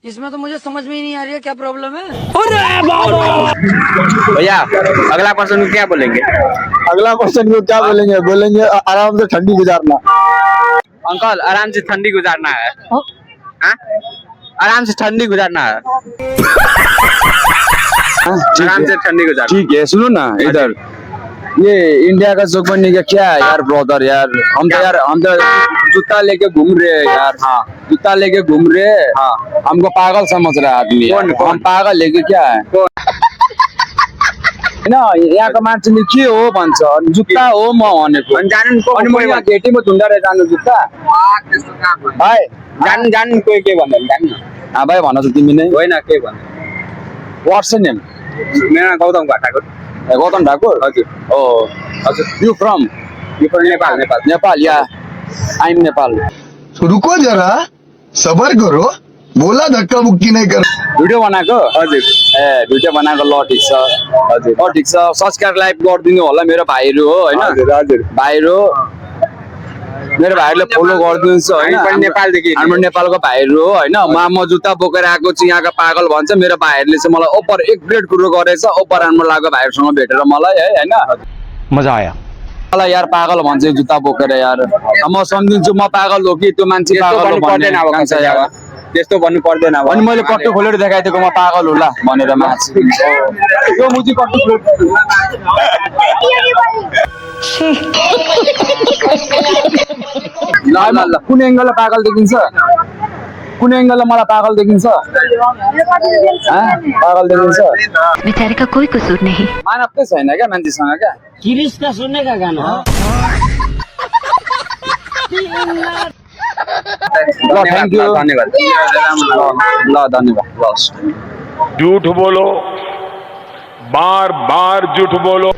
इसमें तो मुझे समझ में ही नहीं आ रही है क्या प्रॉब्लम है। भैया अगला पर्सन को क्या बोलेंगे? अगला क्वेश्चन को क्या बोलेंगे? बोलेंगे आराम से ठंडी गुजारना। अंकल आराम से ठंडी गुजारना है। हाँ? आराम से ठंडी गुजारना है। आराम से ठंडी गुजारना। ठीक है, सुनो ना इधर, ये इंडिया का जोगबनी का क्या है यार ब्रदर? यार हम तो जूता लेके घूम रहे हैं यार। हाँ जूता लेके घूम रहे हैं। हाँ हमको पागल समझ रहा है आदमी। कौन? हम पागल लेके क्या है होइन, यहाँको मान्छेले के हो भन्छ, जुत्ता हो म भनेको। जानु को अनि म यहाँ घेटीमा झुन्डा रहेर जानु जुत्ता भाइ? जानु कोही के भन्दैन जान्नु। भाइ भन त तिमी नै। होइन के भन्नु? What's name? मेरो नाम गौतम ठाकुर। गौतम ठाकुर? हजुर। ओ हजुर। You from? यो पनि नेपाल। नेपाल या आई एम नेपाल। रुको जरा, सबर करो, बोला धक्का मुक्की नहीं कर। भिडियो बनाएको? हजुर। ए भिडियो बनाएको, ल ठिक छ। हजुर। ल ठिक छ, सब्सक्राइब लाइक गरिदिनु होला मेरो भाइहरू हो होइन। हजुर। भाइहरू मेरो भाइहरूले फलो गरिदिनुहुन्छ होइन। हामी पनि नेपालदेखि। हाम्रो नेपालको भाइहरू हो होइन। म जुत्ता बोकेर आएको छु, यहाँका पागल भन्छ। मेरो भाइहरूले चाहिँ मलाई ओपर एक ग्रेड कुरो गरेछ। ओपर राम्रो लाग्यो भाइहरूसँग भेटेर मलाई है होइन। मजा आया। मलाई यार पागल भन्छ जुत्ता बोकेर यार। म सम्झिन्छु म पागल हो कि त्यो मान्छे पागल हो भन्ने कान्छ यार। त्यस्तो भन्नु पर्दैन। अनि मैले कट्टु खोलेर देखाइदिएको म पागल होला भनेर मान्छे यो मुजी कट्टु ल कुन एङ्गलले पागल देखिन्छ? कुन एङ्गलले मलाई पागल देखिन्छ? पागल देखिन्छ? बेचारे का कोई कसूर नहीं। मानवतै छैन क्या मान्छेसँग क्या। गिरीश का सुनने का गाना। ल थ्याङ्क यू, धन्यवाद। ल धन्यवाद। ल झूठ बोलो, बार बार झूठ बोलो।